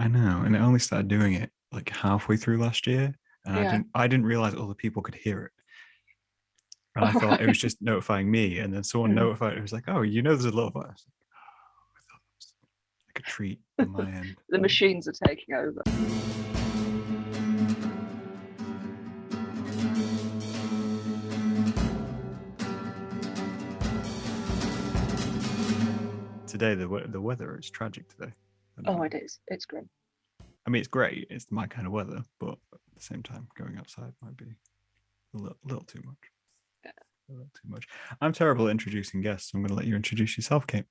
I know, and I only started doing it like halfway through last year, and Yeah. I didn't realize other people could hear it. And I All thought it was right. just notifying me, and then someone notified. It was like, "Oh, there's a lot of us." I thought it was like a treat on my end. The machines are taking over. Today, the weather is tragic today. Oh, it is. It's grim. I mean, it's great. It's my kind of weather, but at the same time, going outside might be a little too much. Yeah. A little too much. I'm terrible at introducing guests. So I'm going to let you introduce yourself, Kate.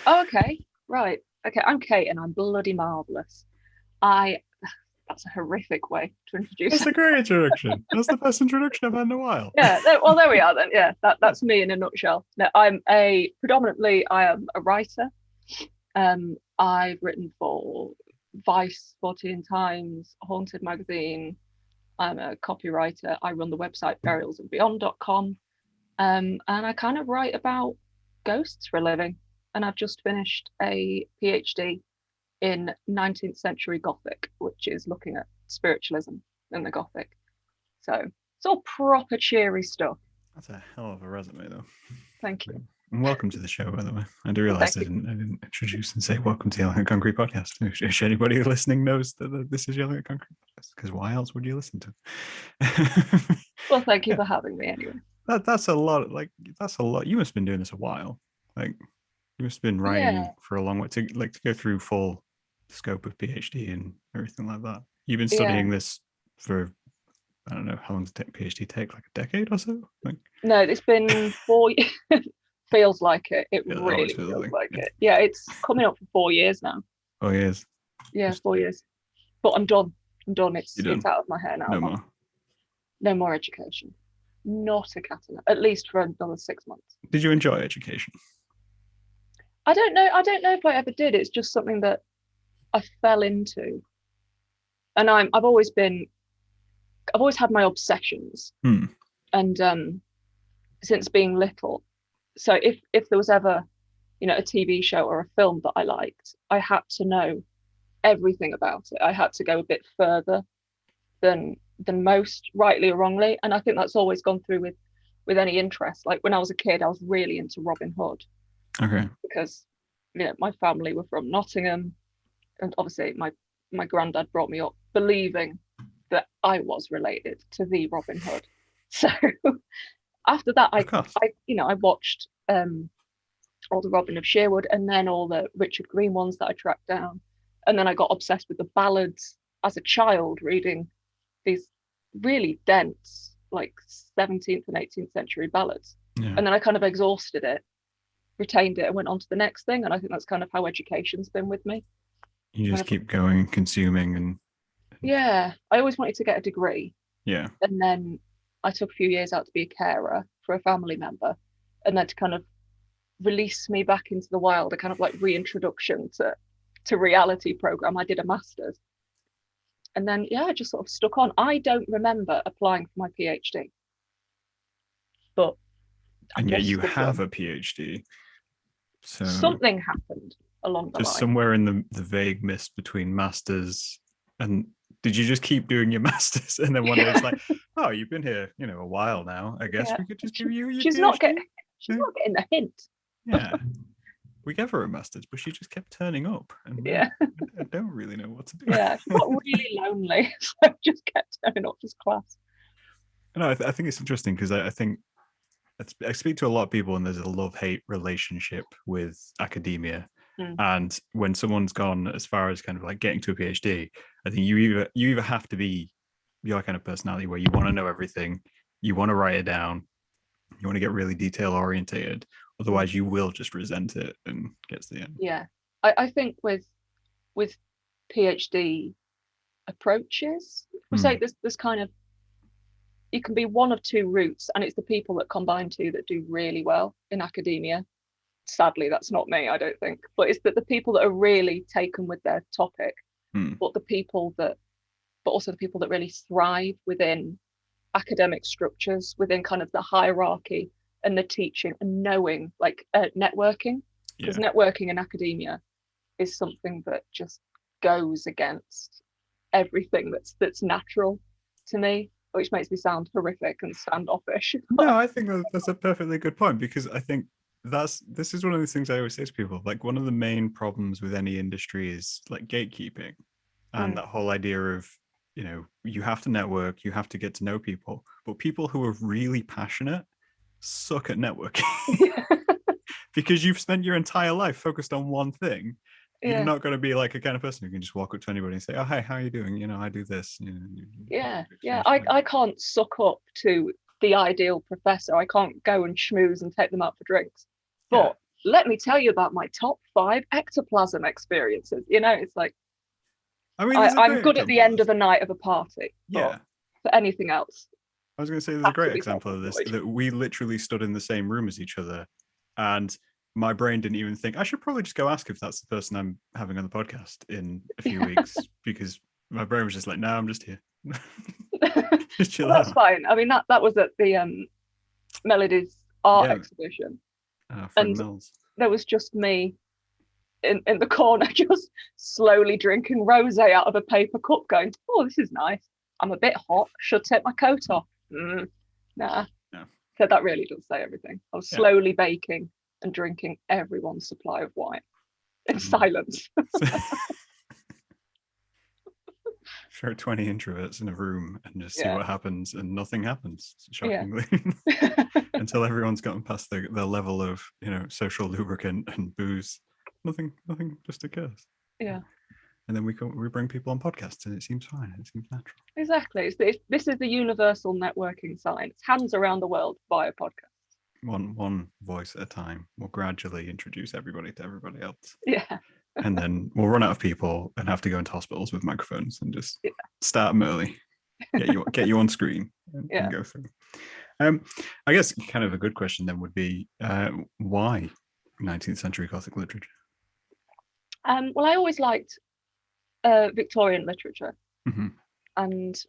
Oh, okay. Right. Okay. I'm Kate, and I'm bloody marvelous. I. That's a horrific way to introduce. That's a great introduction. That's the best introduction I've had in a while. Yeah. Well, there we are then. Yeah. That's me in a nutshell. No, I am a writer. I've written for Vice 14 times, Haunted magazine. I'm a copywriter. I run the website BurialsBeyond.com. And I kind of write about ghosts for a living. And I've just finished a PhD in 19th century Gothic, which is looking at spiritualism in the Gothic. So it's all proper cheery stuff. That's a hell of a resume, though. Thank you. And welcome to the show, by the way. I do realize I didn't introduce and say welcome to the Yelling at Concrete podcast. If anybody listening knows that this is Yelling at Concrete podcast, because why else would you listen to it? Well, thank you for having me anyway. That's a lot. That's a lot. You must have been doing this a while. Like you must have been writing for a long way to go through full scope of PhD and everything like that. You've been studying this for, I don't know, how long does a PhD take? Like a decade or so? No, it's been 4 years. Feels like it. It really feels like it. Yeah, it's coming up for 4 years now. 4 years. Yeah, 4 years. But I'm done. It's out of my hair now. No more. No more education. Not a cat at least for another 6 months. Did you enjoy education? I don't know if I ever did. It's just something that I fell into. And I've always had my obsessions. And since being little. So if there was ever, a TV show or a film that I liked, I had to know everything about it. I had to go a bit further than most, rightly or wrongly. And I think that's always gone through with any interest. Like when I was a kid, I was really into Robin Hood. Okay. Because my family were from Nottingham, and obviously my granddad brought me up believing that I was related to the Robin Hood. So after that, I watched all the Robin of Sherwood and then all the Richard Green ones that I tracked down. And then I got obsessed with the ballads as a child, reading these really dense, like 17th and 18th century ballads. Yeah. And then I kind of exhausted it, retained it, and went on to the next thing. And I think that's kind of how education's been with me. You just keep going, consuming, and yeah, I always wanted to get a degree. Yeah. And then I took a few years out to be a carer for a family member, and then to kind of release me back into the wild, a kind of like reintroduction to reality program, I did a master's. And then I just sort of stuck on. I don't remember applying for my PhD, but and yet you have a PhD. So something happened along the line. Just somewhere in the vague mist between masters and did you just keep doing your masters and then one day it's like, oh, you've been here, a while now. I guess we could just give you your PhD. She's not getting the hint. Yeah. We gave her a master's, but she just kept turning up. And I don't really know what to do. Yeah, she got really lonely, so just kept turning up to class. No, I think it's interesting because I think I speak to a lot of people and there's a love-hate relationship with academia. And when someone's gone as far as kind of like getting to a PhD, I think you either have to be your kind of personality where you want to know everything, you want to write it down, you want to get really detail orientated. Otherwise, you will just resent it and get to the end. Yeah, I think with PhD approaches, we say there's kind of, you can be one of two routes, and it's the people that combine two that do really well in academia. Sadly, that's not me, I don't think. But it's that the people that are really taken with their topic, but also the people that really thrive within academic structures, within kind of the hierarchy and the teaching and knowing, like networking. Because networking in academia is something that just goes against everything that's natural to me, which makes me sound horrific and standoffish. No, I think that's a perfectly good point, because I think this is one of the things I always say to people. Like, one of the main problems with any industry is like gatekeeping, and that whole idea of, you know, you have to network, you have to get to know people, but people who are really passionate suck at networking. Because you've spent your entire life focused on one thing. You're not going to be like a kind of person who can just walk up to anybody and say, "Oh, hey, how are you doing? You know, I do this." You know, I can't suck up to the ideal professor. I can't go and schmooze and take them out for drinks. But let me tell you about my top 5 ectoplasm experiences. You know, it's like, I mean, I'm good at the end of a night of a party. Yeah. For anything else, I was going to say, there's a great example of this, that we literally stood in the same room as each other, and my brain didn't even think, I should probably just go ask if that's the person I'm having on the podcast in a few weeks, because my brain was just like, no, I'm just here. Just chill that's fine. I mean, that was at the Melody's art exhibition. And Mills. There was just me in the corner, just slowly drinking rosé out of a paper cup, going, oh, this is nice. I'm a bit hot. Should take my coat off. Nah. No. So that really does say everything. I was slowly baking and drinking everyone's supply of wine in silence. Throw 20 introverts in a room and just see what happens, and nothing happens, shockingly. Until everyone's gotten past the level of, you know, social lubricant and booze. Nothing just occurs. Yeah. And then we bring people on podcasts, and it seems fine. It seems natural. Exactly. This is the universal networking sign. It's hands around the world via podcast. One voice at a time. We'll gradually introduce everybody to everybody else. Yeah. And then we'll run out of people and have to go into hospitals with microphones and just start them early. Get you on screen and go through. I guess kind of a good question then would be, why 19th century Gothic literature? Well, I always liked Victorian literature, and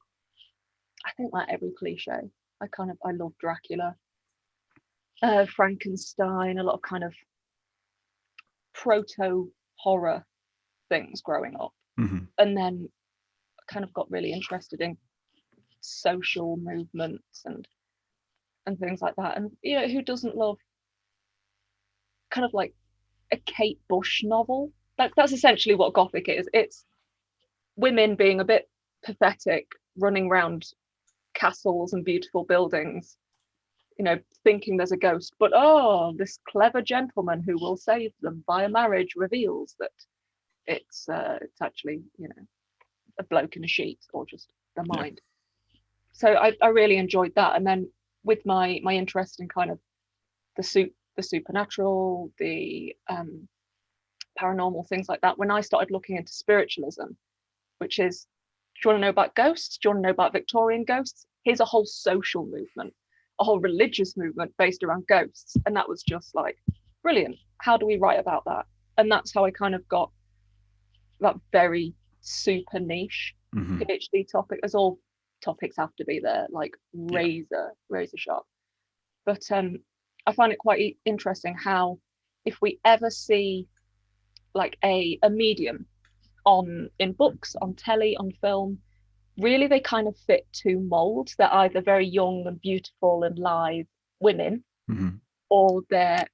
I think, like every cliche, I love Dracula, Frankenstein, a lot of kind of proto horror things growing up, and then I kind of got really interested in social movements and things like that. And you know, who doesn't love kind of like a Kate Bush novel? That's essentially what Gothic is. It's women being a bit pathetic, running around castles and beautiful buildings, you know, thinking there's a ghost, but this clever gentleman who will save them via marriage reveals that it's actually, you know, a bloke in a sheet or just the mind. So I really enjoyed that. And then with my interest in kind of the supernatural, the paranormal, things like that, when I started looking into spiritualism, which is, do you want to know about ghosts? Do you want to know about Victorian ghosts? Here's a whole social movement, a whole religious movement based around ghosts. And that was just like, brilliant. How do we write about that? And that's how I kind of got that very super niche PhD topic, as all topics have to be there, like razor sharp. But I find it quite interesting how, if we ever see like a medium in books, on telly, on film, really they kind of fit 2 molds. They're either very young and beautiful and live women, or they're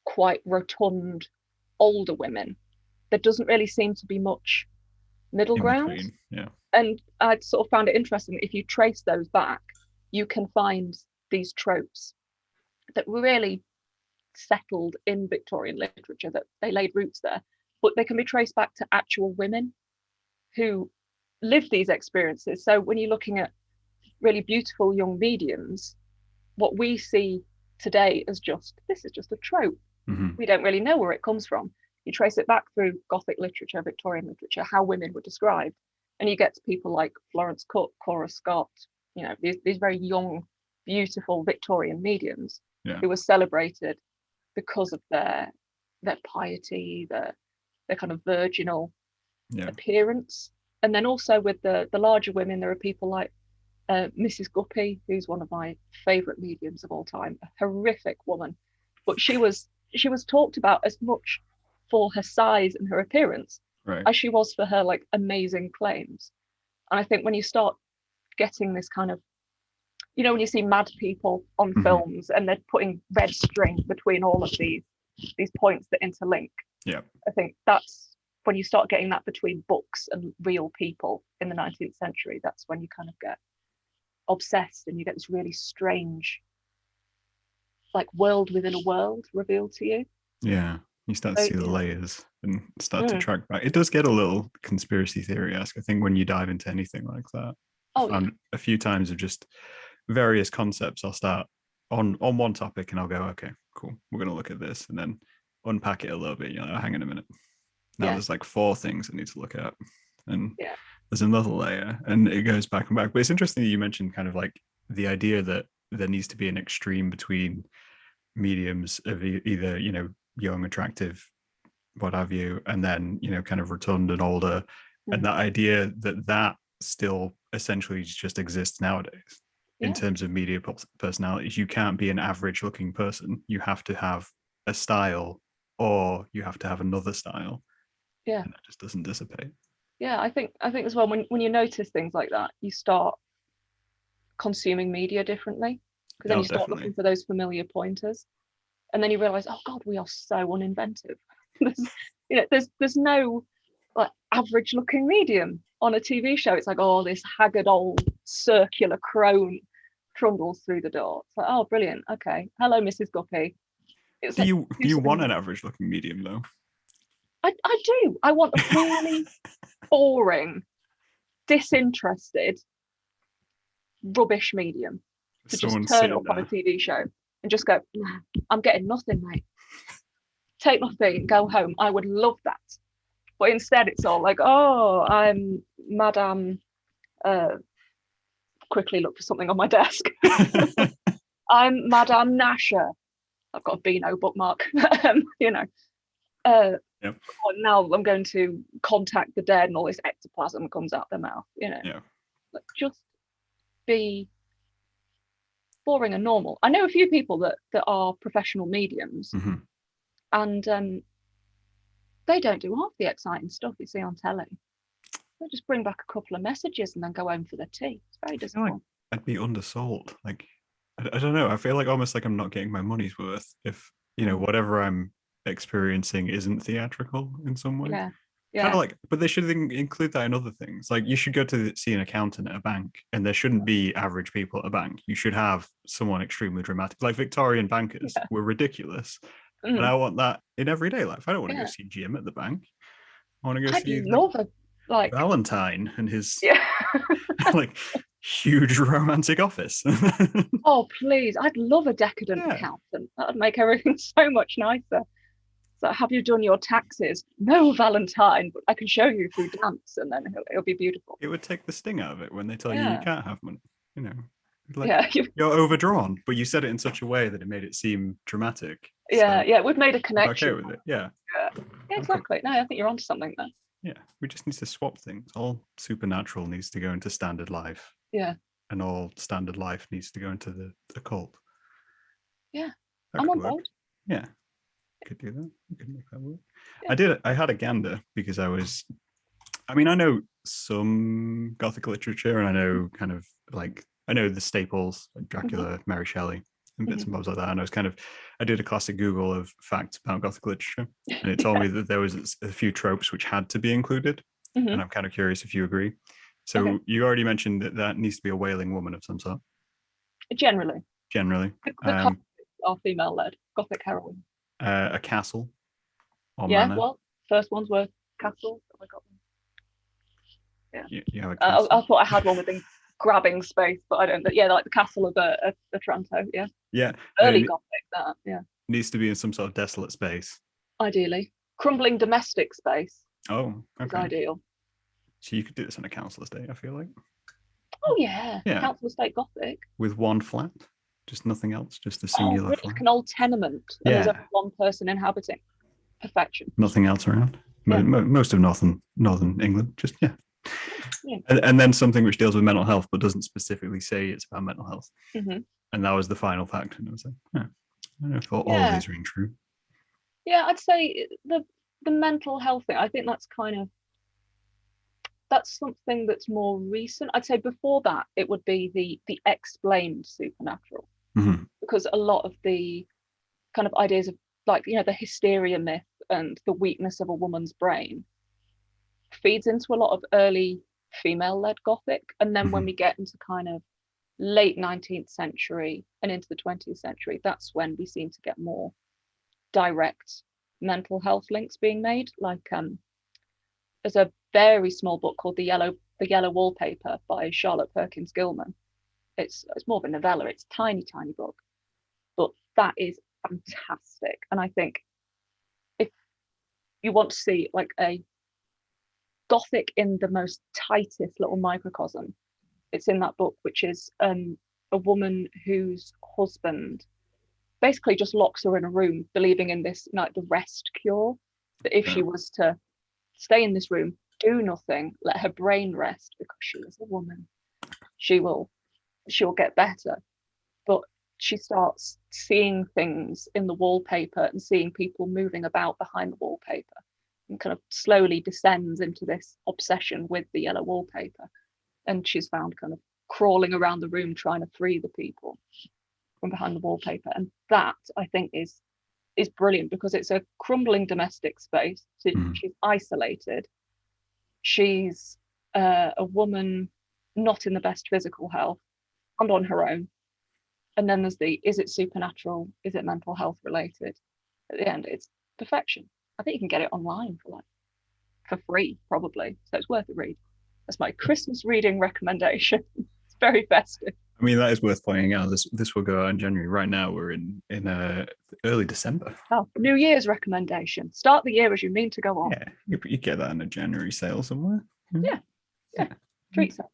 quite rotund older women. There doesn't really seem to be much middle ground. And I sort of found it interesting, if you trace those back, you can find these tropes that were really settled in Victorian literature, that they laid roots there, but they can be traced back to actual women who lived these experiences. So when you're looking at really beautiful young mediums, what we see today as this is just a trope. We don't really know where it comes from. You trace it back through Gothic literature, Victorian literature, how women were described, and you get to people like Florence Cook, Cora Scott, you know, these very young, beautiful Victorian mediums who were celebrated because of their piety, their kind of virginal appearance. And then also with the larger women, there are people like Mrs. Guppy, who's one of my favorite mediums of all time, a horrific woman, but she was talked about as much for her size and her appearance Right. as she was for her like amazing claims. And I think when you start getting this kind of, you know, when you see mad people on films and they're putting red string between all of these points that interlink. Yeah. I think that's when you start getting that between books and real people in the 19th century. That's when you kind of get obsessed and you get this really strange, like, world within a world revealed to you. Yeah. You start to So, see the yeah. layers and start to track back. It does get a little conspiracy theory-esque, I think, when you dive into anything like that. I found a few times of just various concepts. I'll start on one topic and I'll go, okay, cool, we're going to look at this, and then unpack it a little bit. You know, hang on a minute. Now there's like 4 things I need to look at, and there's another layer, and it goes back and back. But it's interesting that you mentioned kind of like the idea that there needs to be an extreme between mediums of either, you know, young, attractive, what have you, and then, you know, kind of rotund and older, and that idea that still essentially just exists nowadays in terms of media personalities. You can't be an average looking person. You have to have a style, or you have to have another style. Yeah. And that just doesn't dissipate. Yeah, I think as well, when you notice things like that, you start consuming media differently, because then you start looking for those familiar pointers, and then you realize, oh God, we are so uninventive. there's no like average looking medium on a TV show. It's like, oh, this haggard old circular crone trundles through the door. It's like, oh, brilliant. Okay, hello, Mrs. Guppy. It's do you want an average looking medium though? I do. I want a really boring, disinterested, rubbish medium to just turn up on a TV show and just go, nah, I'm getting nothing, mate. Take my thing, go home. I would love that. But instead it's all like, oh, I'm Madame, quickly look for something on my desk. I'm Madame Nasher. I've got a Beano bookmark. You know. Now I'm going to contact the dead and all this ectoplasm comes out their mouth, you know. Like, just be boring and normal. I know a few people that are professional mediums, and they don't do half the exciting stuff you see on telly. They just bring back a couple of messages and then go home for the tea. It's very disappointing. Like I'd be undersold. Like, I don't know. I feel like almost like I'm not getting my money's worth if, you know, whatever I'm experiencing isn't theatrical in some way. Kind of like, but they should include that in other things. Like, you should go to see an accountant at a bank, and there shouldn't be average people at a bank. You should have someone extremely dramatic. Like, Victorian bankers were ridiculous, and I want that in everyday life. I don't want to go see Jim at the bank. I want to go see like Valentine and his like huge romantic office. Oh please, I'd love a decadent accountant. That would make everything so much nicer. So, have you done your taxes? No, Valentine, but I can show you through dance, and then it'll be beautiful. It would take the sting out of it when they tell you can't have money. You know, like, you're overdrawn, but you said it in such a way that it made it seem dramatic. We've made a connection. Okay with it, yeah, exactly. Okay. No, I think you're onto something there. Yeah, we just need to swap things. All supernatural needs to go into standard life. Yeah. And all standard life needs to go into the occult. Yeah, I'm on board. Yeah. Could do that. We could make that work. Yeah. I had a gander because I know some Gothic literature, and I know kind of like, I know the staples, like Dracula, Mary Shelley, and bits and bobs like that. And I did a classic Google of facts about Gothic literature, and it told me that there was a few tropes which had to be included. And I'm kind of curious if you agree. So you already mentioned that needs to be a wailing woman of some sort. Generally. The are female-led Gothic heroines. A castle. Well, first ones were castles. I got them. Yeah. You have a castle? I thought I had one within grabbing space, but I don't. Yeah, like the castle of Otranto. Yeah. Yeah. Early Gothic. That. Yeah. Needs to be in some sort of desolate space. Ideally, crumbling domestic space. Oh, okay. Is ideal. So you could do this on a council estate, I feel like. Oh yeah. Council estate Gothic. With one flat. Just nothing else, just a singular really? Like an old tenement, and there's only one person inhabiting. Perfection. Nothing else around. Most of northern England, just And then something which deals with mental health, but doesn't specifically say it's about mental health. And that was the final fact. And I was like, I don't know if all of these ring true. Yeah, I'd say the the mental health thing, I think that's something that's more recent. I'd say before that it would be the explained supernatural, because a lot of the kind of ideas of, like, the hysteria myth and the weakness of a woman's brain feeds into a lot of early female-led Gothic. And then when we get into kind of late 19th century and into the 20th century, that's when we seem to get more direct mental health links being made. Like there's a very small book called The Yellow Wallpaper by Charlotte Perkins Gilman. It's more of a novella. It's a tiny book, but that is fantastic. And I think if you want to see like a Gothic in the most tightest little microcosm, it's in that book, which is a woman whose husband basically just locks her in a room, believing in this, like, the rest cure, that if she was to stay in this room, do nothing, let her brain rest, because she is a woman, she'll get better. But she starts seeing things in the wallpaper and seeing people moving about behind the wallpaper, and kind of slowly descends into this obsession with the yellow wallpaper. And she's found kind of crawling around the room trying to free the people from behind the wallpaper. And that, I think, is brilliant, because it's a crumbling domestic space. She's isolated. She's a woman not in the best physical health and on her own. And then there's is it supernatural? Is it mental health related? At the end, it's perfection. I think you can get it online for free, probably. So it's worth a read. That's my Christmas reading recommendation. It's very festive. I mean, that is worth pointing out. This will go out in January. Right now, we're in early December. Oh, New Year's recommendation. Start the year as you mean to go on. Yeah, you get that in a January sale somewhere. Yeah. Treat sale.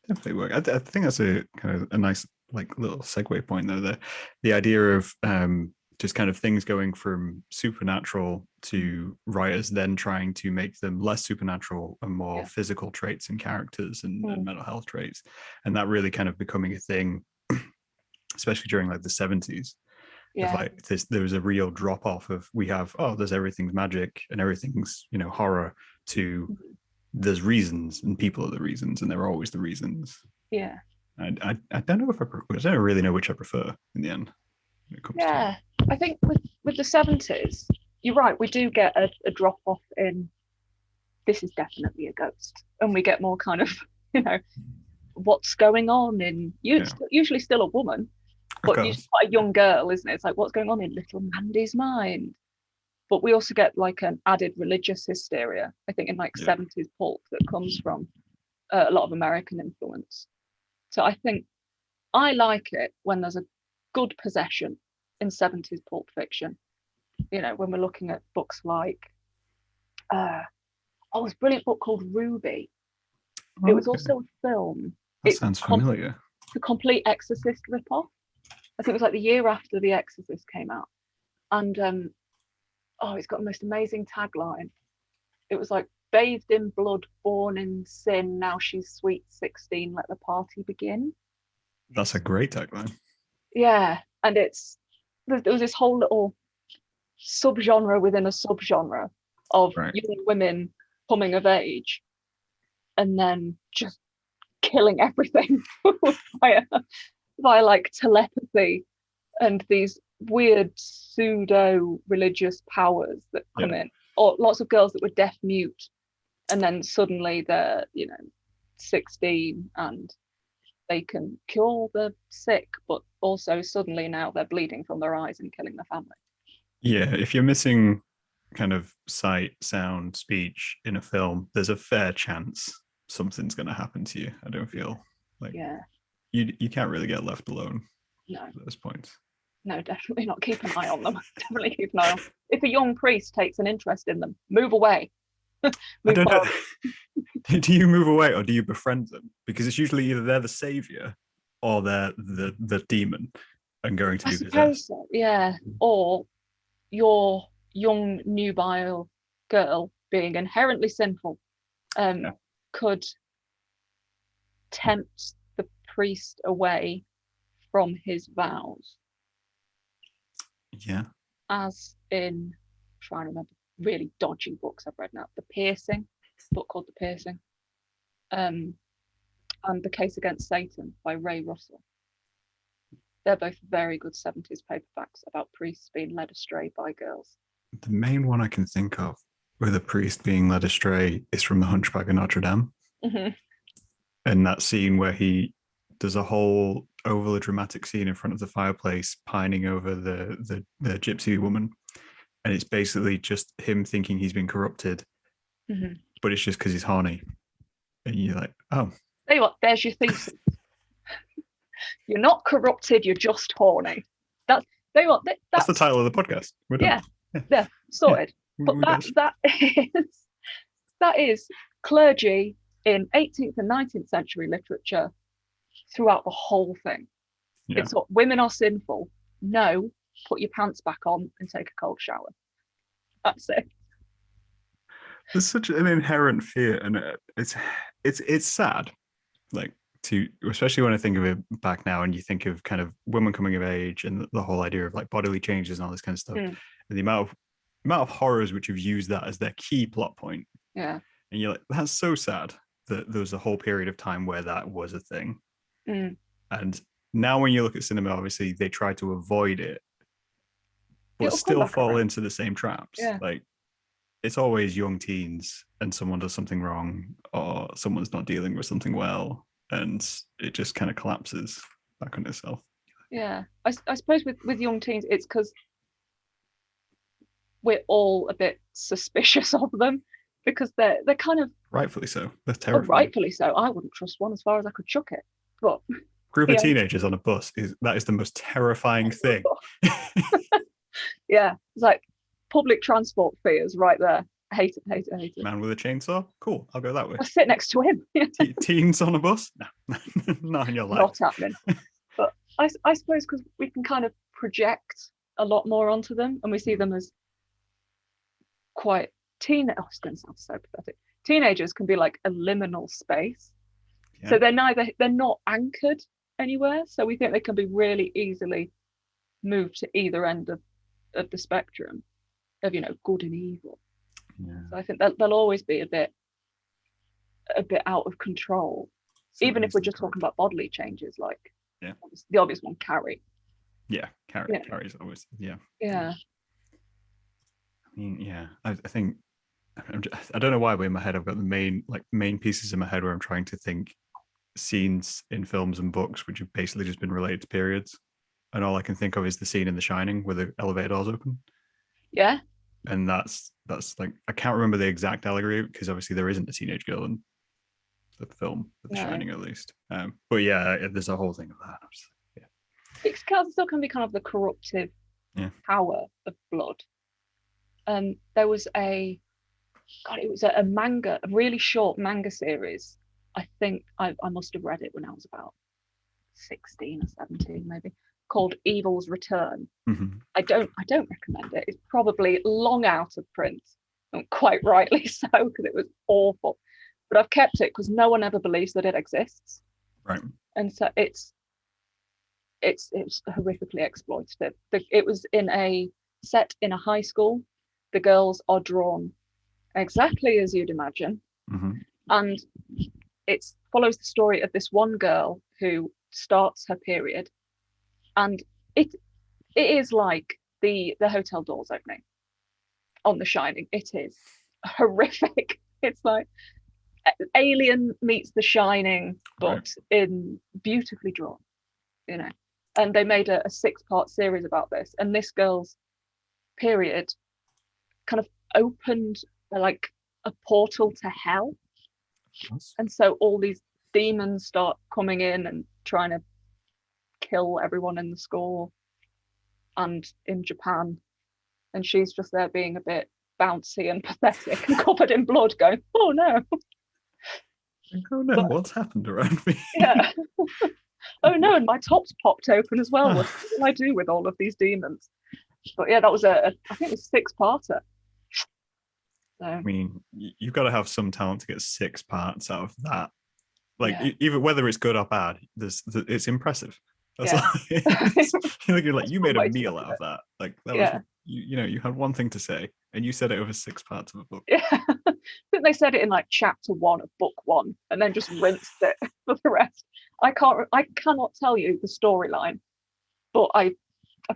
Definitely work. I think that's a kind of a nice, like, little segue point, though. The idea of just kind of things going from supernatural to writers then trying to make them less supernatural and more physical traits and characters and mental health traits, and that really kind of becoming a thing, especially during like the 70s. Yeah. Like there was a real drop off of, we have, there's everything's magic and everything's horror, to there's reasons and people are the reasons, and they're always the reasons. Yeah. I don't know I don't really know which I prefer in the end. Yeah, I think with the 70s, you're right, we do get a drop off in this is definitely a ghost, and we get more kind of what's going on in usually still a woman, but usually quite a young girl, isn't it? It's like, what's going on in little Mandy's mind. But we also get like an added religious hysteria, I think, in like 70s pulp that comes from a lot of American influence. So I think I like it when there's a good possession in 70s pulp fiction. When we're looking at books like this brilliant book called Ruby. It was also a film. That sounds familiar. The complete Exorcist ripoff. I think it was like the year after The Exorcist came out. And it's got the most amazing tagline. It was like, bathed in blood, born in sin, now she's sweet 16, let the party begin. That's a great tagline. Yeah, and there was this whole little subgenre within a subgenre of young women coming of age and then just killing everything via like telepathy and these weird pseudo religious powers that come in, or lots of girls that were deaf mute, and then suddenly they're 16 and they can cure the sick, but also suddenly now they're bleeding from their eyes and killing their family. Yeah, if you're missing kind of sight, sound, speech in a film, there's a fair chance something's going to happen to you. I don't feel like you can't really get left alone at those points. No, definitely not. Keep an eye on them. Definitely keep an eye on. If a young priest takes an interest in them, move away. I don't know. Do you move away or do you befriend them? Because it's usually either they're the savior or they're the demon and going to be possessed. So, yeah. Or your young nubile girl, being inherently sinful, could tempt the priest away from his vows. Yeah. As in, trying to remember really dodgy books I've read now. The Piercing, a book called The Piercing, and The Case Against Satan by Ray Russell. They're both very good 70s paperbacks about priests being led astray by girls. The main one I can think of with a priest being led astray is from The Hunchback of Notre Dame. Mm-hmm. And that scene where he does a whole overly dramatic scene in front of the fireplace, pining over the gypsy woman. And it's basically just him thinking he's been corrupted, Mm-hmm. but it's just because he's horny. And you're like, oh. Tell you what, there's your thesis. You're not corrupted, you're just horny. Tell you what, that's the title of the podcast. We're done. Yeah, sorted. But that is clergy in 18th and 19th century literature throughout the whole thing. Yeah. It's what women are sinful. No, put your pants back on and take a cold shower. That's it. There's such an inherent fear, and it's sad, like especially when I think of it back now, and you think of kind of women coming of age and the whole idea of like bodily changes and all this kind of stuff, and the amount of horrors which have used that as their key plot point. Yeah, and you're like, that's so sad that there was a whole period of time where that was a thing. And now when you look at cinema, obviously they try to avoid it, but it'll still fall into the same traps. Yeah. Like, it's always young teens and someone does something wrong or someone's not dealing with something well, and it just kind of collapses back on itself. Yeah, I suppose with young teens, it's because we're all a bit suspicious of them, because they're kind of rightfully so. They're terrifying. Rightfully so. I wouldn't trust one as far as I could chuck it. But group of teenagers on a bus is the most terrifying thing. Yeah, it's like public transport fears right there. I hate it. Man with a chainsaw? Cool, I'll go that way. I'll sit next to him. Teens on a bus? No, not in your life. Not happening. But I suppose because we can kind of project a lot more onto them, and we see them as quite I was going to sound so pathetic. Teenagers can be like a liminal space. Yeah. So they're not anchored anywhere. So we think they can be really easily moved to either end of the spectrum of, good and evil. Yeah. So I think they'll always be a bit out of control. So even if we're just talking about bodily changes, like the obvious one, Carrie. Yeah, Carrie's always, yeah. Yeah. I mean, yeah, I think, I don't know why, but in my head I've got the main pieces in my head where I'm trying to think scenes in films and books which have basically just been related to periods, and all I can think of is the scene in The Shining where the elevator doors open. Yeah. And that's like, I can't remember the exact allegory because obviously there isn't a teenage girl in the film, The Shining at least. But yeah, there's a whole thing of that. It still can be kind of the corruptive power of blood. There was it was a manga, a really short manga series. I think I must have read it when I was about 16 or 17 maybe, called Evil's Return. Mm-hmm. I don't recommend it. It's probably long out of print, and quite rightly so, because it was awful. But I've kept it because no one ever believes that it exists. Right. And so it's horrifically exploitative. It was set in a high school. The girls are drawn exactly as you'd imagine. Mm-hmm. And it follows the story of this one girl who starts her period, and it is like the hotel doors opening on The Shining. It is horrific. It's like Alien meets The Shining, but in beautifully drawn, and they made a 6-part series about this, and this girl's period kind of opened like a portal to hell. Yes. And so all these demons start coming in and trying to kill everyone in the school and in Japan, and she's just there being a bit bouncy and pathetic and covered in blood, going, oh no, what's happened around me? Yeah. Oh no, and my top's popped open as well. What will I do with all of these demons? But yeah, that was I think it was 6-parter. So. I mean, you've got to have some talent to get 6 parts out of that. Like, even whether it's good or bad, it's impressive. That's you're like, you made a meal out of that. Like, that was, you had one thing to say. And you said it over 6 parts of a book. Yeah. I think they said it in like chapter 1 of book 1 and then just rinsed it for the rest. I cannot tell you the storyline, but I've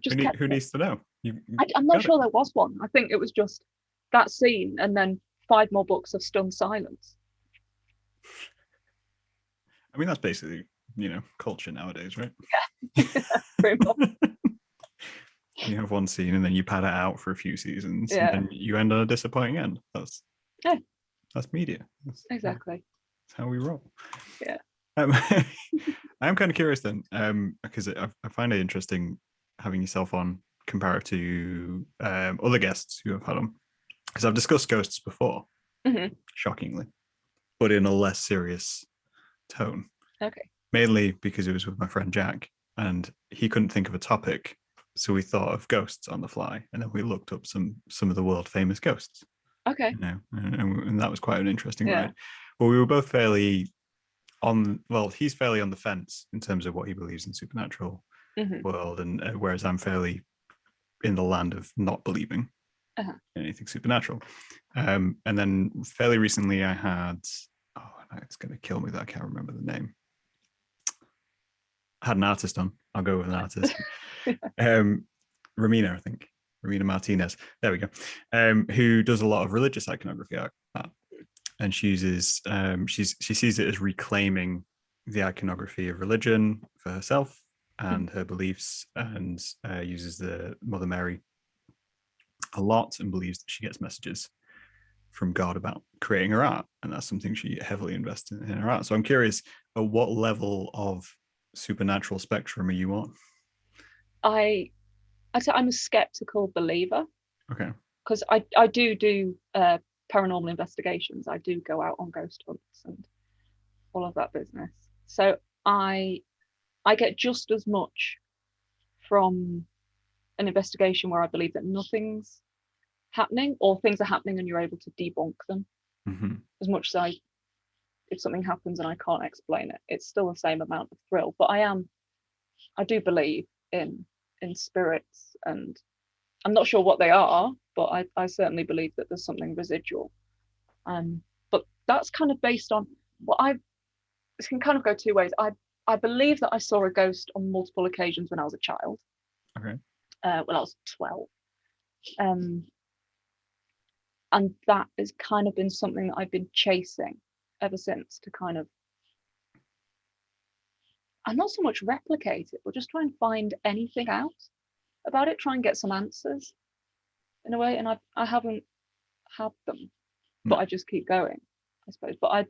just kept Who it. needs to know? I'm not sure it. there was one. I think it was just that scene and then 5 more books of stunned silence. I mean, that's basically, culture nowadays, right? Yeah, pretty much. You have one scene and then you pad it out for a few seasons, Yeah. and then you end on a disappointing end. That's media. Exactly. That's how we roll. Yeah. I'm kind of curious then, because I find it interesting having yourself on compared to other guests who have had on, because I've discussed ghosts before, shockingly, but in a less serious tone. Okay. Mainly because it was with my friend Jack, and he couldn't think of a topic, so we thought of ghosts on the fly, and then we looked up some of the world famous ghosts. Okay. And that was quite an interesting ride. But we were both fairly he's fairly on the fence in terms of what he believes in supernatural world, and whereas I'm fairly in the land of not believing anything supernatural. And then fairly recently I had, it's going to kill me that I can't remember the name. I had an artist on. I'll go with an artist. Romina, I think. Romina Martinez. There we go. Who does a lot of religious iconography art. And she uses, she sees it as reclaiming the iconography of religion for herself and her beliefs, and uses the Mother Mary a lot, and believes that she gets messages from God about creating her art, and that's something she heavily invests in her art. So I'm curious, at what level of supernatural spectrum are you on? I'm a skeptical believer. Okay. Because I do paranormal investigations. I do go out on ghost hunts and all of that business. So I get just as much from an investigation where I believe that nothing's happening, or things are happening and you're able to debunk them, as much as if something happens and I can't explain it, it's still the same amount of thrill. But I do believe in spirits, and I'm not sure what they are, but I certainly believe that there's something residual. But that's kind of based on it can kind of go 2 ways. I believe that I saw a ghost on multiple occasions when I was a child. Okay. When I was 12. And that has kind of been something that I've been chasing ever since, to kind of, and not so much replicate it, but just try and find anything out about it, try and get some answers in a way. And I haven't had them, but I just keep going, I suppose. But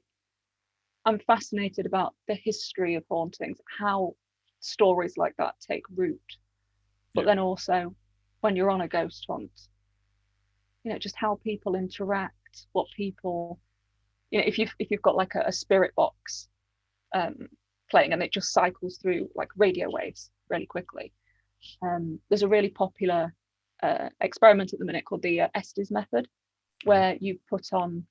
I'm fascinated about the history of hauntings, how stories like that take root. But then also when you're on a ghost hunt, just how people interact, what people, if you've got like a spirit box playing and it just cycles through like radio waves really quickly. There's a really popular experiment at the minute called the Estes method, where you put on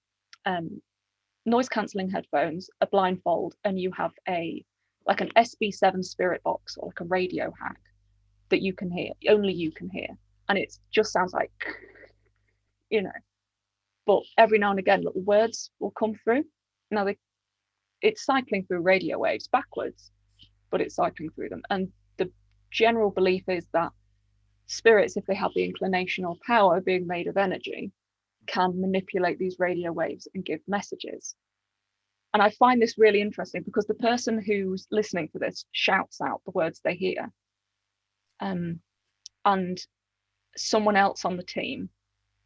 noise cancelling headphones, a blindfold, and you have an SB7 spirit box, or like a radio hack that you can hear, only you can hear, and it just sounds like, but every now and again little words will come through. Now it's cycling through radio waves backwards, but it's cycling through them. And the general belief is that spirits, if they have the inclination or power, being made of energy, can manipulate these radio waves and give messages. And I find this really interesting because the person who's listening to this shouts out the words they hear. And someone else on the team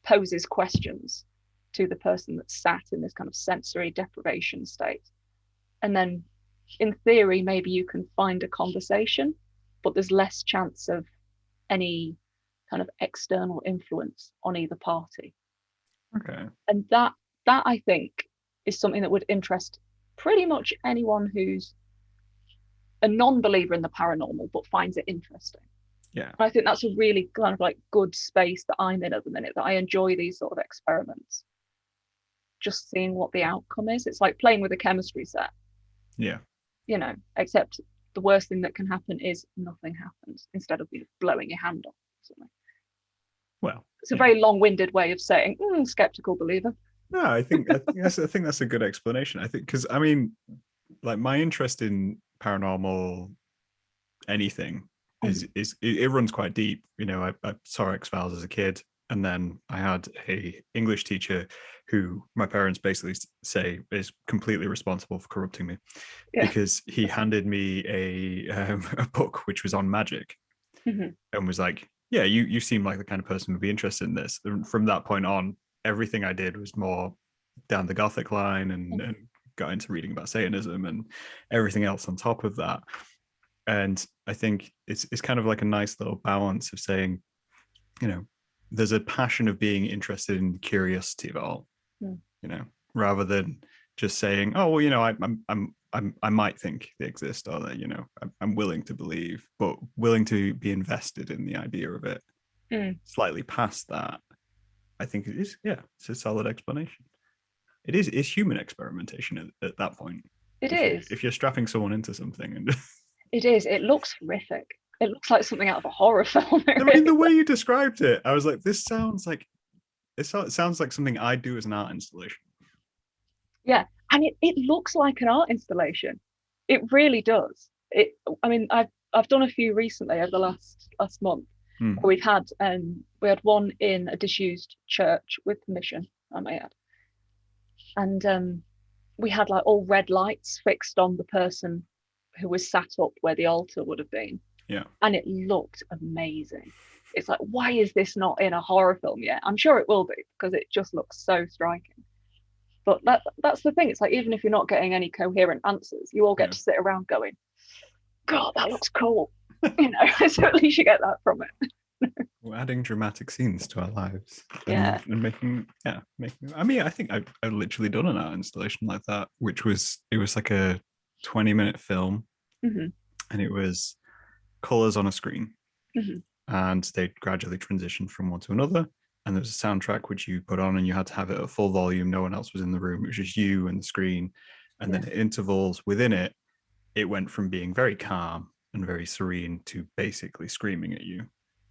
poses questions to the person that's sat in this kind of sensory deprivation state. And then in theory, maybe you can find a conversation, but there's less chance of any kind of external influence on either party. Okay. And that I think is something that would interest pretty much anyone who's a non-believer in the paranormal but finds it interesting. Yeah. And I think that's a really kind of like good space that I'm in at the minute, that I enjoy these sort of experiments. Just seeing what the outcome is. It's like playing with a chemistry set. Yeah. Except the worst thing that can happen is nothing happens, instead of blowing your hand off or something. Well, It's a very long-winded way of saying skeptical believer. No, I think that's a good explanation. I think because I mean, like my interest in paranormal anything is it runs quite deep. You know, I saw X-Files as a kid, and then I had a English teacher who my parents basically say is completely responsible for corrupting me, because he handed me a book which was on magic, and was like, yeah, you seem like the kind of person who'd be interested in this. And from that point on, everything I did was more down the Gothic line, and got into reading about Satanism and everything else on top of that. And I think it's kind of like a nice little balance of saying, you know, there's a passion of being interested in the curiosity of it all, you know, rather than just saying, oh, well, you know, I might think they exist, or that, you know, I'm willing to believe, but willing to be invested in the idea of it. Slightly past that, I think it is, yeah, it's a solid explanation. It's human experimentation at that point. If you're strapping someone into something and it is. It looks horrific. It looks like something out of a horror film. I mean, the way you described it, I was like, this sounds like it sounds like something I'd do as an art installation. Yeah, and it looks like an art installation. It really does. I mean, I've done a few recently over the last month. We had one in a disused church with permission, I may add, and we had like all red lights fixed on the person who was sat up where the altar would have been. Yeah, and it looked amazing. It's like, why is this not in a horror film yet? I'm sure it will be, because it just looks so striking. But that's the thing. It's like, even if you're not getting any coherent answers, you all get to sit around going, God, that looks cool. You know, so at least you get that from it. We're adding dramatic scenes to our lives. And making. I mean, I think I've literally done an art installation like that, which was like a 20-minute film, and it was colors on a screen, and they gradually transitioned from one to another. And there was a soundtrack which you put on, and you had to have it at full volume. No one else was in the room. It was just you and the screen. And then at intervals within it, it went from being very calm and very serene to basically screaming at you.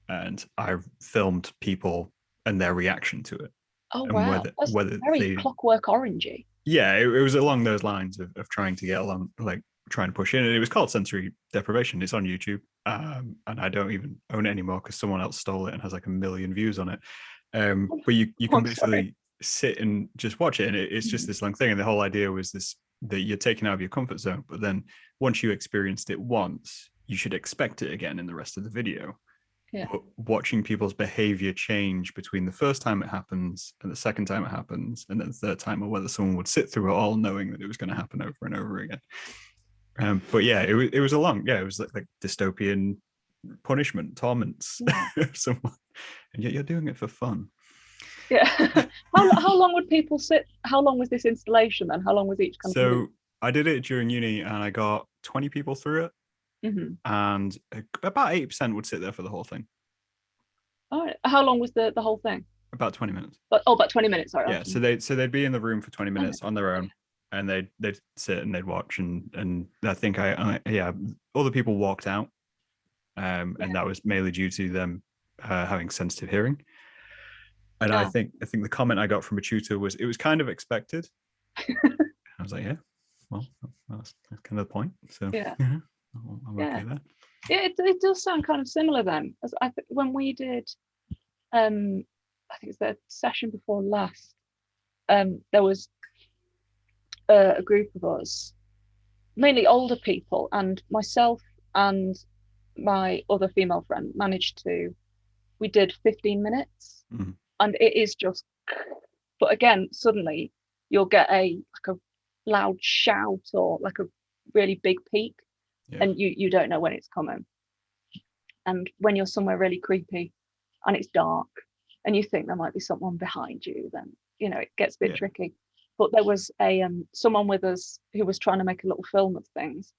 And I filmed people and their reaction to it. Oh, and wow. That's very Clockwork Orangey. Yeah, it was along those lines of trying to get along, like trying to push in. And it was called Sensory Deprivation. It's on YouTube. And I don't even own it anymore because someone else stole it and has like 1 million views on it. But you can basically sit and just watch it, and it's just this long thing. And the whole idea was this, that you're taken out of your comfort zone, but then once you experienced it once, you should expect it again in the rest of the video. But watching people's behavior change between the first time it happens and the second time it happens and then the third time, or whether someone would sit through it all knowing that it was going to happen over and over again. But yeah, it was a long, it was like dystopian punishment, torments someone, and yet you're doing it for fun. Yeah. How long would people sit? How long was this installation then? How long was each company? So I did it during uni, and I got 20 people through it, and about 8% would sit there for the whole thing. All right. How long was the whole thing? About 20 minutes. About 20 minutes. Sorry. Yeah. So they'd be in the room for 20 minutes on their own, and they'd sit and they'd watch, and I think other people walked out. And that was mainly due to them having sensitive hearing. And I think the comment I got from a tutor was, it was kind of expected. I was like, yeah, well, that's kind of the point. So I'm okay there. Yeah, it does sound kind of similar then. As I think when we did, I think it's the session before last, there was a group of us, mainly older people, and myself and my other female friend we did 15 minutes, and it is just, but again, suddenly you'll get a loud shout or like a really big peak, and you don't know when it's coming. And when you're somewhere really creepy and it's dark and you think there might be someone behind you, then it gets a bit tricky. But there was someone with us who was trying to make a little film of things,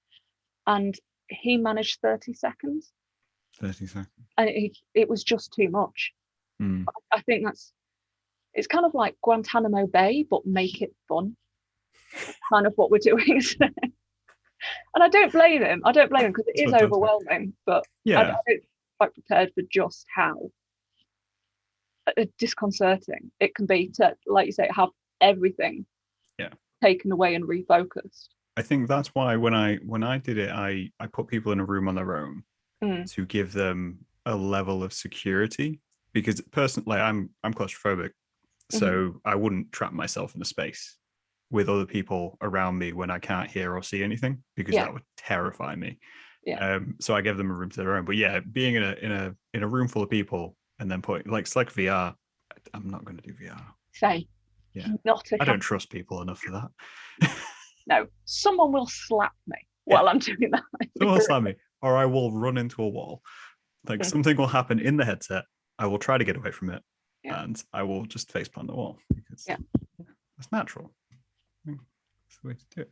and he managed 30 seconds. 30 seconds. And it was just too much. I think it's kind of like Guantanamo Bay, but make it fun. Kind of what we're doing. And I don't blame him. Because it is overwhelming. But I don't quite prepared for just how disconcerting it can be to, like you say, have everything taken away and refocused. I think that's why when I did it, I put people in a room on their own to give them a level of security, because personally, I'm claustrophobic, so I wouldn't trap myself in a space with other people around me when I can't hear or see anything, because that would terrify me. So I gave them a room to their own. But yeah, being in a room full of people and then putting, like, it's like VR. I'm not going to do VR. Same. Yeah, not I don't trust people enough for that. No, someone will slap me while I'm doing that. Someone will slap me, or I will run into a wall. Like something will happen in the headset. I will try to get away from it, and I will just faceplant the wall, because that's natural. That's the way to do it.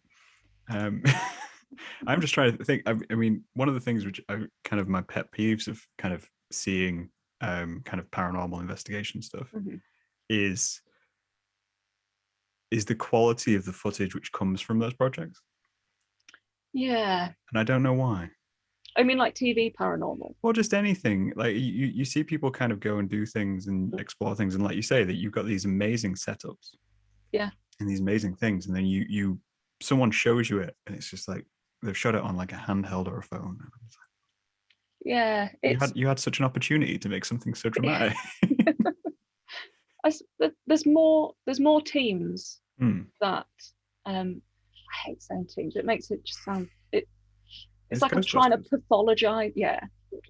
I'm just trying to think. I mean, one of the things which I kind of my pet peeves of kind of seeing kind of paranormal investigation stuff is the quality of the footage which comes from those projects. Yeah. And I don't know why. I mean, like TV paranormal. Or just anything. Like you see people kind of go and do things and explore things. And like you say, that you've got these amazing setups. Yeah. And these amazing things. And then someone shows you it, and it's just like they've shot it on like a handheld or a phone. Yeah. You had such an opportunity to make something so dramatic. There's more teams that I hate saying teams. It makes it just sound it's like I'm trying to pathologize. Yeah,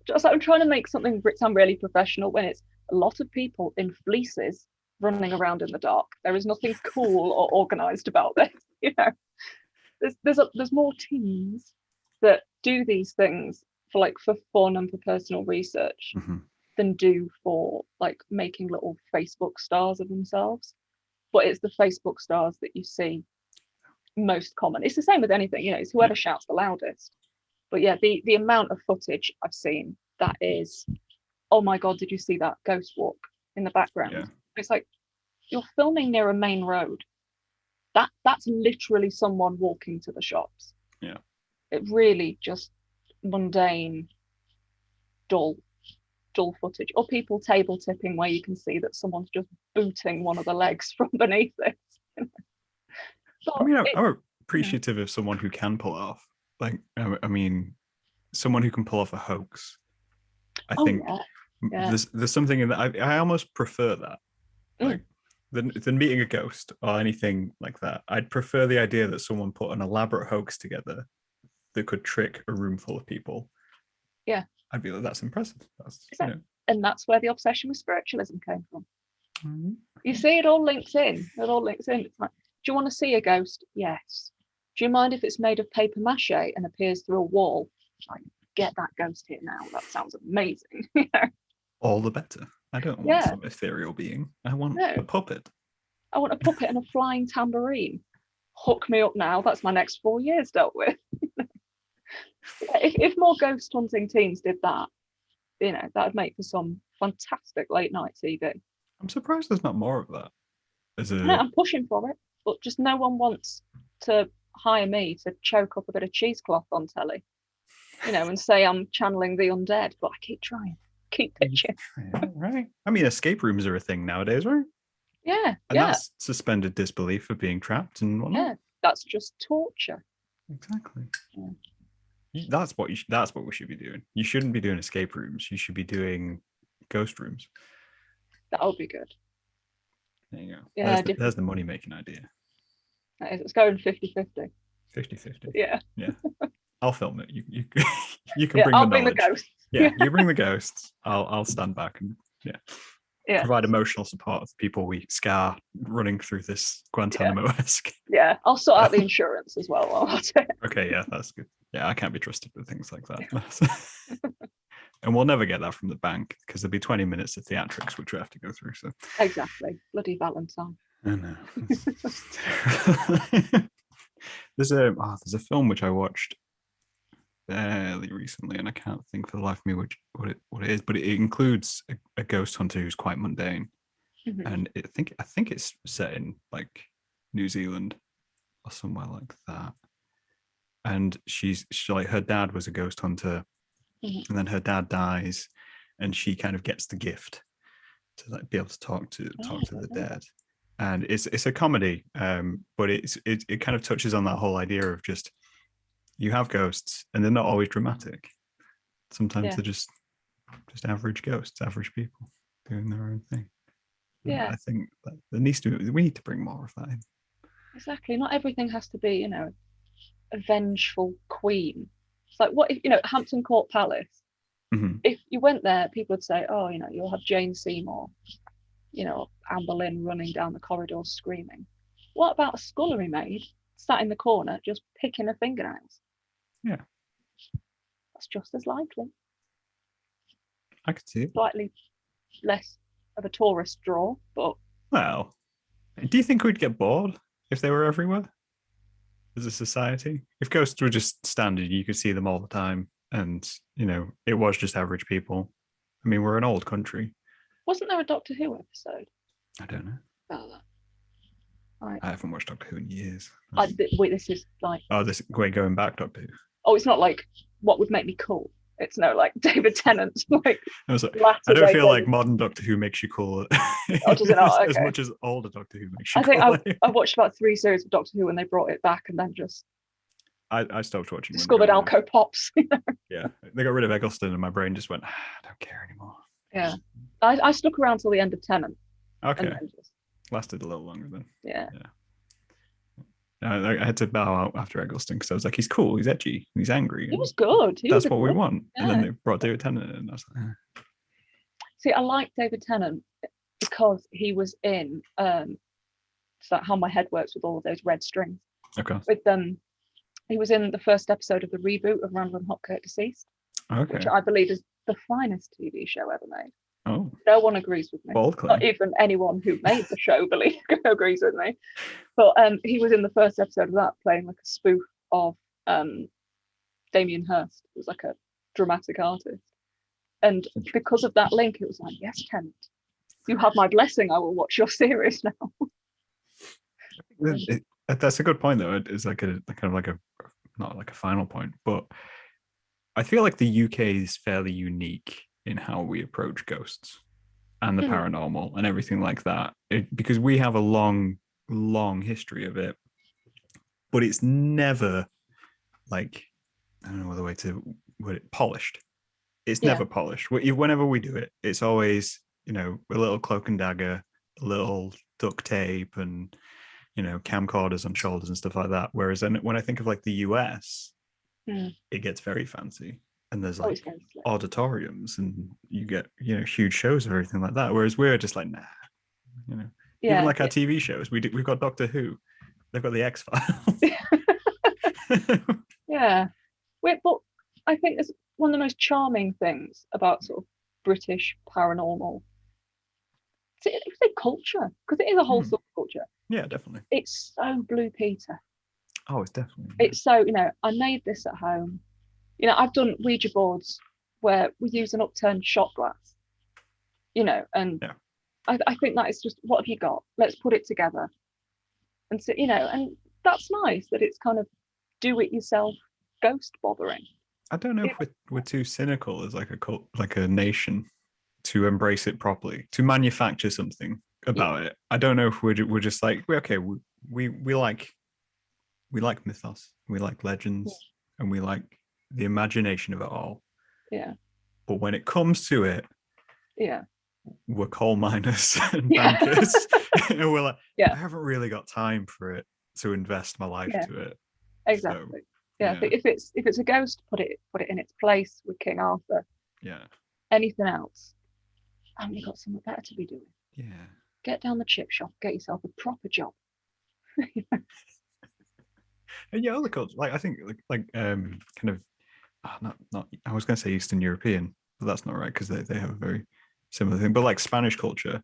just like I'm trying to make something sound really professional when it's a lot of people in fleeces running around in the dark. There is nothing cool or organized about this. You know, there's more teams that do these things for fun and for personal research than do for like making little Facebook stars of themselves. But it's the Facebook stars that you see most common. It's the same with anything, you know, it's whoever shouts the loudest. But yeah, the amount of footage I've seen that is, oh my God, did you see that ghost walk in the background? Yeah. It's like, you're filming near a main road. That's literally someone walking to the shops. Yeah. It really just mundane, dull footage, or people table tipping where you can see that someone's just booting one of the legs from beneath it. I mean, I'm appreciative of someone who can pull it off. Like, I mean, someone who can pull off a hoax. I think there's something in that. I almost prefer that, like, than meeting a ghost or anything like that. I'd prefer the idea that someone put an elaborate hoax together that could trick a room full of people. Yeah. I'd be like, that's impressive. And that's where the obsession with spiritualism came from. You see, it all links in. It's like, do you want to see a ghost? Yes. Do you mind if it's made of paper mache and appears through a wall? Like, get that ghost here now. That sounds amazing. All the better. I don't want some ethereal being. I want a puppet. I want a puppet and a flying tambourine. Hook me up now. That's my next 4 years dealt with. If more ghost hunting teams did that, you know, that would make for some fantastic late night TV. I'm surprised there's not more of that. No, I'm pushing for it, but just no one wants to hire me to choke up a bit of cheesecloth on telly, you know, and say I'm channeling the undead. But I keep trying, keep pitching. Right. I mean, escape rooms are a thing nowadays, right? Yeah. And that's suspended disbelief of being trapped and whatnot. Yeah, that's just torture. Exactly. Yeah. That's what we should be doing. You shouldn't be doing escape rooms. You should be doing ghost rooms. That would be good. There you go. Yeah, there's the money making idea. It's going 50-50. 50-50. Yeah. Yeah. I'll film it. You can I'll bring the ghosts. Yeah, you bring the ghosts. I'll stand back and provide emotional support of people we scar running through this Guantanamo-esque. Yeah, I'll sort out the insurance as well while at it. Okay, yeah, that's good. Yeah, I can't be trusted with things like that. And we'll never get that from the bank because there'll be 20 minutes of theatrics which we have to go through. So exactly, bloody Valentine. I know. There's a film which I watched fairly recently, and I can't think for the life of me what it is, but it includes a ghost hunter who's quite mundane, and I think it's set in like New Zealand or somewhere like that. And she's like, her dad was a ghost hunter, and then her dad dies, and she kind of gets the gift like be able to talk to the dead. And it's a comedy, but it kind of touches on that whole idea of just, you have ghosts and they're not always dramatic. Sometimes they're just average ghosts, average people doing their own thing. And I think that we need to bring more of that in. Exactly. Not everything has to be, a vengeful queen. It's like, what if, Hampton Court Palace, if you went there, people would say, oh, you'll have Jane Seymour, Anne Boleyn running down the corridors screaming. What about a scullery maid sat in the corner just picking her fingernails? Yeah. That's just as likely. I could see it. Slightly less of a tourist draw, but... Well, do you think we'd get bored if they were everywhere as a society? If ghosts were just standard, you could see them all the time, and, it was just average people. I mean, we're an old country. Wasn't there a Doctor Who episode? I don't know. About that. Right. I haven't watched Doctor Who in years. Wait, this is like... Oh, this going back Doctor Who. Oh, it's not like what would make me cool. It's no like David Tennant. Like, I don't feel like modern Doctor Who makes you cool. Oh, does it not? Okay. As much as older Doctor Who makes you cool. I think I I watched about 3 series of Doctor Who when they brought it back, and then just... I stopped watching. Discovered Alco Pops. Yeah, they got rid of Eggleston, and my brain just went, I don't care anymore. Yeah, I stuck around till the end of Tennant. Okay, lasted a little longer then. Yeah. I had to bow out after Eggleston because I was like, he's cool, he's edgy, he's angry. He was good. That's what we want. Yeah. And then they brought David Tennant in, and I was like, See, I like David Tennant because he was in it's like How My Head Works with all of those red strings. Okay. With he was in the first episode of the reboot of Randall and Hopkirk Deceased, which I believe is the finest TV show ever made. Oh. No one agrees with me. Not even anyone who made the show agrees with me. But he was in the first episode of that, playing like a spoof of Damien Hirst. It was like a dramatic artist. And because of that link, it was like, yes, Tennant, you have my blessing. I will watch your series now. That's a good point, though. It's like a kind of like a, not like a final point, but I feel like the UK is fairly unique in how we approach ghosts and the paranormal and everything like that, because we have a long history of it, but it's never like, I don't know what the way to put it, polished. It's never polished. Whenever we do it, it's always, a little cloak and dagger, a little duct tape, and camcorders on shoulders and stuff like that. Whereas when I think of like the US, it gets very fancy. And there's like auditoriums, and you get huge shows and everything like that. Whereas we're just like, nah, even like our TV shows, we've got Doctor Who, they've got the X-Files. Yeah, but I think it's one of the most charming things about sort of British paranormal. It's a culture, because it is a whole subculture. Yeah, definitely. It's so Blue Peter. Oh, it's definitely. It's so I made this at home. I've done Ouija boards where we use an upturned shot glass, and I think that is just, what have you got? Let's put it together. And so, and that's nice that it's kind of do-it-yourself ghost bothering. I don't know if we're too cynical as like a nation to embrace it properly, to manufacture something about it. I don't know if we're just like, we like mythos, we like legends, and we like the imagination of it all. Yeah. But when it comes to it, we're coal miners and bankers. And we're like, I haven't really got time for it to invest my life to it. Exactly. So, if it's a ghost, put it in its place with King Arthur. Yeah. Anything else, haven't you got something better to be doing? Yeah. Get down the chip shop, get yourself a proper job. And other cultures, like I think like kind of not I was going to say Eastern European, but that's not right, because they have a very similar thing. But like Spanish culture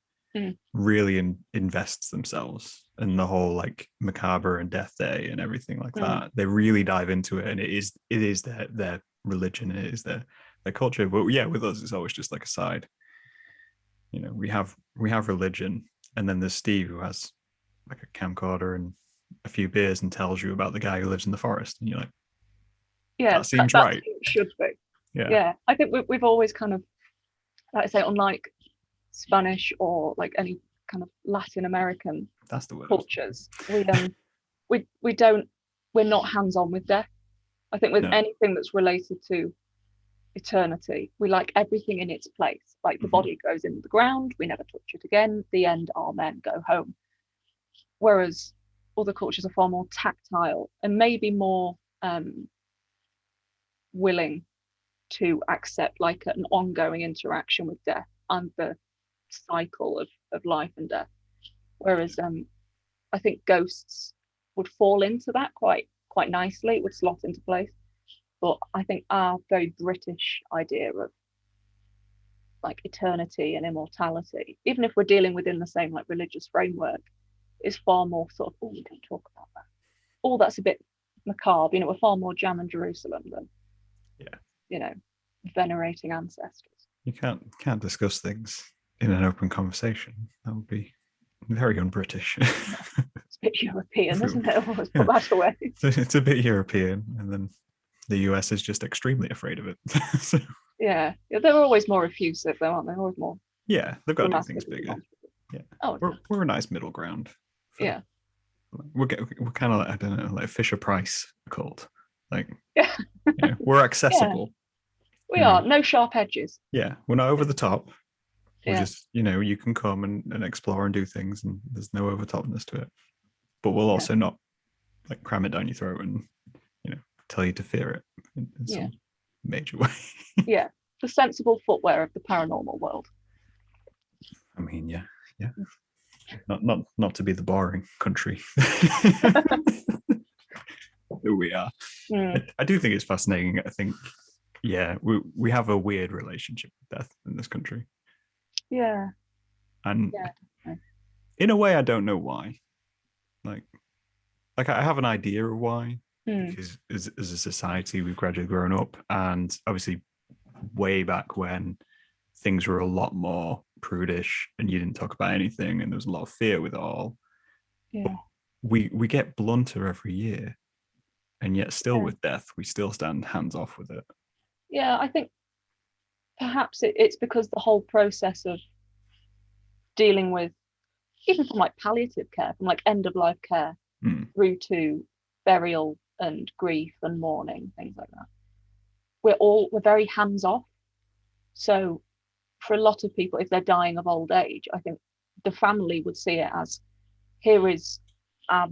really invests themselves in the whole like macabre and death day and everything like that. They really dive into it, and it is their religion, it is their culture. But with us, it's always just like a side. We have religion, and then there's Steve, who has like a camcorder and a few beers and tells you about the guy who lives in the forest, and you're like, that seems right. It should be. Yeah. I think we've always kind of, like I say, unlike Spanish or like any kind of Latin American That's the word. cultures, we're not hands-on with death. I think with anything that's related to eternity, we like everything in its place. Like the body goes into the ground, we never touch it again, the end, amen, go home. Whereas other cultures are far more tactile and maybe more willing to accept like an ongoing interaction with death and the cycle of life and death. Whereas I think ghosts would fall into that quite nicely. It would slot into place. But I think our very British idea of like eternity and immortality, even if we're dealing within the same like religious framework, is far more sort of, oh, we don't talk about that. Oh, that's a bit macabre. You know, we're far more Jam and Jerusalem than, you know, venerating ancestors. You can't discuss things in an open conversation. That would be very un-British. It's a bit European, isn't it? Let's put that away. It's a bit European, and then the US is just extremely afraid of it. So, yeah, they're always more effusive, though, aren't they? Always more. Yeah, they've got to do things bigger. Yeah. Oh, we're a nice middle ground. Yeah. We're kind of like, I don't know, like Fisher Price cult. Like, we're accessible. We are. No sharp edges. Yeah, we're not over the top. We're just, you can come and explore and do things, and there's no overtopness to it. But we'll also not like cram it down your throat and, tell you to fear it in some major way. Yeah, the sensible footwear of the paranormal world. I mean, yeah. Not to be the boring country who we are. I do think it's fascinating. I think, we have a weird relationship with death in this country. Yeah. And in a way, I don't know why. Like I have an idea of why. Because as a society, we've gradually grown up, and obviously way back when things were a lot more prudish and you didn't talk about anything and there was a lot of fear with it all. But we get blunter every year, and yet still with death, we still stand hands off with it. Yeah, I think perhaps it's because the whole process of dealing with, even from like palliative care, from like end of life care through to burial and grief and mourning, things like that, we're very hands off. So for a lot of people, if they're dying of old age, I think the family would see it as, here is our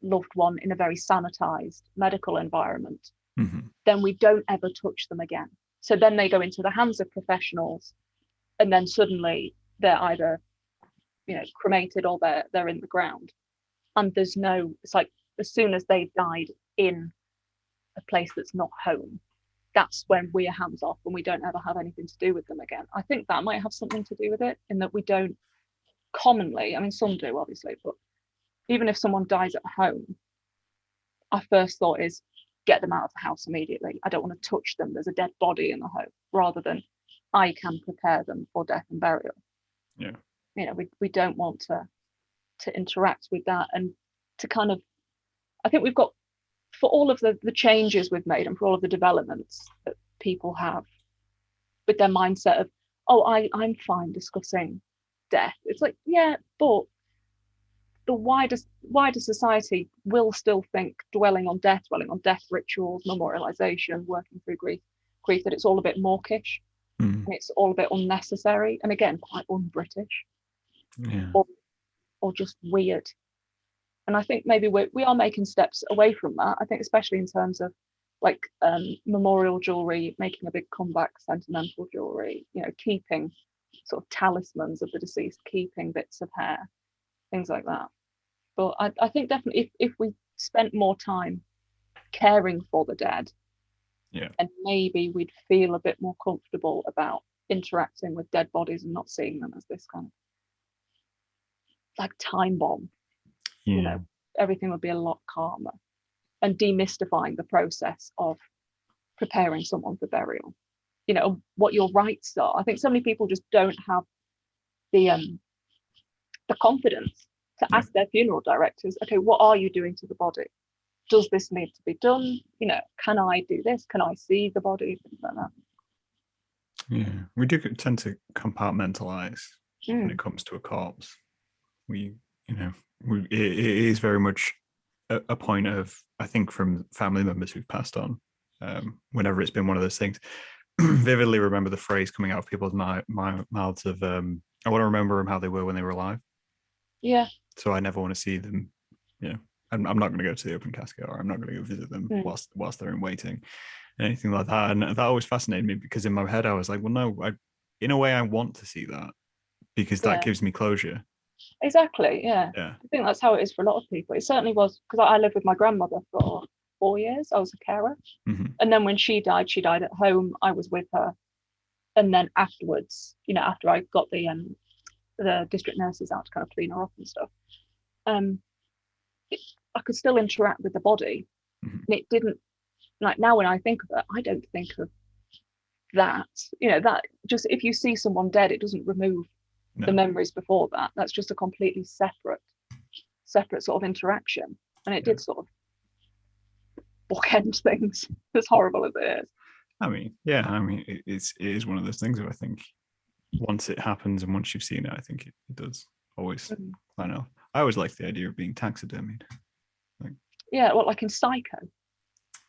loved one in a very sanitized medical environment. Then we don't ever touch them again. So then they go into the hands of professionals, and then suddenly they're either, cremated or they're in the ground. And it's like as soon as they've died in a place that's not home, that's when we're hands off and we don't ever have anything to do with them again. I think that might have something to do with it, in that we don't commonly, I mean, some do obviously, but even if someone dies at home, our first thought is get them out of the house immediately. I don't want to touch them. There's a dead body in the home, rather than I can prepare them for death and burial. Yeah. We don't want to interact with that, and to kind of, I think we've got, for all of the changes we've made and for all of the developments that people have with their mindset of, I'm fine discussing death. It's like, yeah, but the wider society will still think dwelling on death rituals, memorialization, working through grief, that it's all a bit mawkish and it's all a bit unnecessary, and again, quite un-British, or just weird. And I think maybe we are making steps away from that. I think especially in terms of like memorial jewelry, making a big comeback, sentimental jewelry, keeping sort of talismans of the deceased, keeping bits of hair, things like that. But I think definitely if we spent more time caring for the dead, and maybe we'd feel a bit more comfortable about interacting with dead bodies and not seeing them as this kind of like time bomb. Everything would be a lot calmer, and demystifying the process of preparing someone for burial, what your rights are. I think so many people just don't have the confidence to ask their funeral directors, okay, what are you doing to the body? Does this need to be done? Can I do this? Can I see the body? Things like that. Yeah, we do tend to compartmentalize when it comes to a corpse. It is very much a point of, I think, from family members who've passed on, whenever it's been one of those things. Vividly remember the phrase coming out of people's mouths of, I want to remember them how they were when they were alive. Yeah. So I never want to see them. I'm not going to go to the open casket, or I'm not going to go visit them whilst they're in waiting, anything like that. And that always fascinated me, because in my head I was like, well, no, in a way I want to see that, because that gives me closure. Exactly. Yeah. Yeah. I think that's how it is for a lot of people. It certainly was, because I lived with my grandmother for 4 years. I was a carer. Mm-hmm. And then when she died at home. I was with her. And then afterwards, after I got the district nurses out to kind of clean her up and stuff, I could still interact with the body. Mm-hmm. And it didn't, like, now when I think of it, I don't think of that. That just, if you see someone dead, it doesn't remove the memories before that. That's just a completely separate sort of interaction. And it did sort of bookend things, as horrible as it is. It is one of those things where I think once it happens and once you've seen it, I think it does always I know. I always like the idea of being taxidermied. Like in Psycho.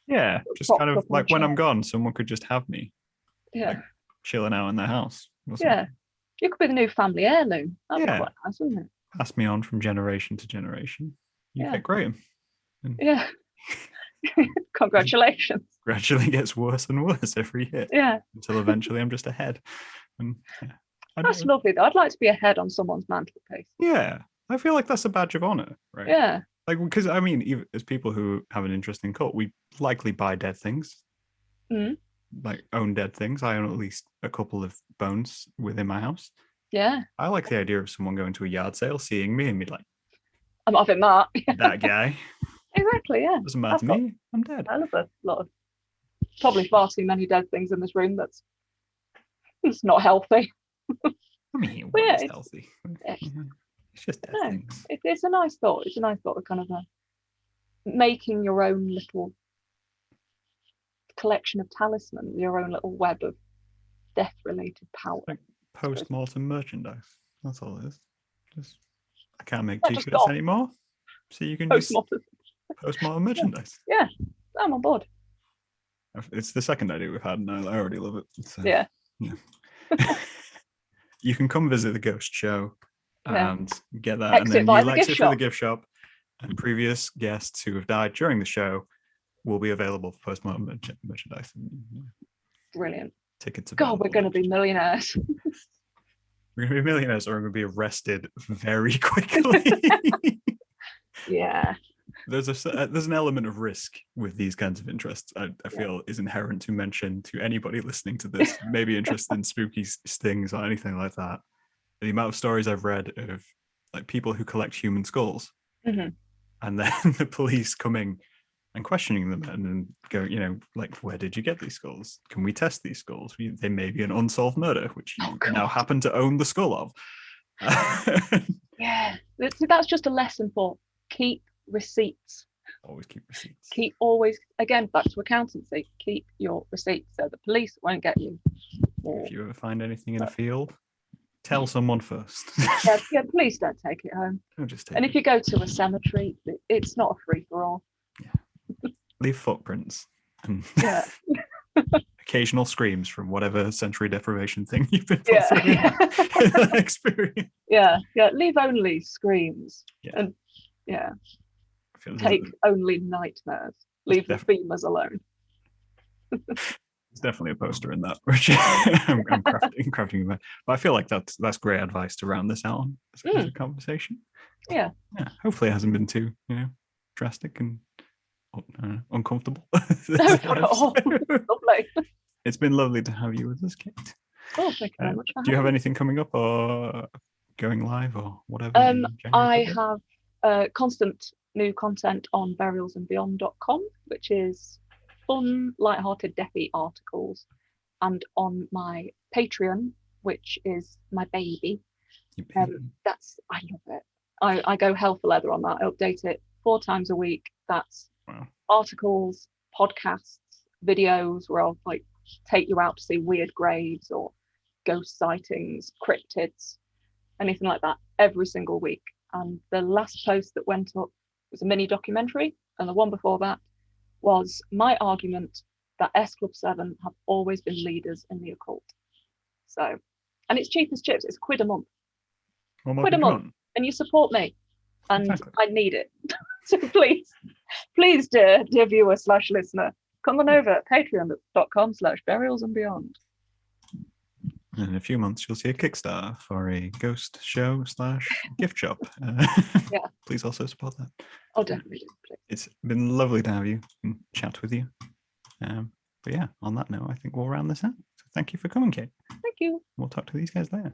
Yeah, just kind of like when I'm gone, someone could just have me. Yeah. Like, chilling out in their house. Yeah. You could be the new family heirloom. That'd be quite nice, wouldn't it? Pass me on from generation to generation. You get Graham. Yeah. Congratulations. Gradually gets worse and worse every year. Yeah. Until eventually I'm just a head. And that's lovely though. I'd like to be a head on someone's mantelpiece. Yeah. I feel like that's a badge of honor, right? Yeah. Like, because even as people who have an interest in cult, we likely buy dead things. Like own dead things. I own at least a couple of bones within my house. Yeah. I like the idea of someone going to a yard sale, seeing me and be like, I'm having that. That guy. Exactly, yeah. Doesn't matter to me. I'm dead. I love a lot of, probably far too many dead things in this room. It's not healthy. I mean, it's healthy. It's just dead things. It's a nice thought. It's a nice thought of kind of making your own little collection of talismans, your own little web of death-related power. Like post-mortem merchandise. That's all it is. I can't make t-shirts anymore, so you can post-mortem merchandise. Yeah, I'm on board. It's the second idea we've had, and I already love it. So, yeah. You can come visit the ghost show and get that, exit and then you'll exit through the gift shop. And previous guests who have died during the show will be available for post-mortem merchandise. Brilliant. Tickets. God, we're going to be millionaires. We're going to be millionaires, or we're going to be arrested very quickly. Yeah. There's an element of risk with these kinds of interests. I feel is inherent to mention to anybody listening to this, maybe interested in spooky stings or anything like that. The amount of stories I've read of like people who collect human skulls, and then the police coming and questioning them and then going, like, where did you get these skulls? Can we test these skulls? They may be an unsolved murder, which you now happen to own the skull of. Yeah, that's just a lesson for keep receipts. Always keep receipts. Again, back to accountancy, keep your receipts so the police won't get you. If you ever find anything in a field, tell someone first. yeah, please don't take it home. Don't just take and it. if you go to a cemetery, it's not a free-for-all. Yeah. Leave footprints and occasional screams from whatever sensory deprivation thing you've been through in that experience. Yeah, leave only screams. And take only nightmares. Leave the femurs alone. There's definitely a poster in that, which I'm crafting. But I feel like that's great advice to round this out on as a conversation. Yeah. Hopefully it hasn't been too drastic and uncomfortable. No, not at all. Lovely. It's been lovely to have you with us, Kate. Oh, thank you very much. Do you have anything coming up or going live or whatever? I have constant new content on BurialsBeyond.com, which is fun, light-hearted, deathy articles, and on my Patreon, which is my baby. I love it. I go hell for leather on that. I update it 4 times a week. That's articles, podcasts, videos where I'll take you out to see weird graves or ghost sightings, cryptids, anything like that, every single week. And the last post that went up was a mini documentary, and the one before that was my argument that S Club 7 have always been leaders in the occult. So, and it's cheap as chips. It's £1 a month. £1 a month, and you support me, and exactly. I need it. So please, dear viewer / listener, come on over at patreon.com/burialsandbeyond. And in a few months, you'll see a Kickstarter for a ghost show / gift shop. Yeah. Please also support that. Oh, definitely do. Please. It's been lovely to have you and chat with you. But yeah, on that note, I think we'll round this out. So thank you for coming, Kate. Thank you. We'll talk to these guys later.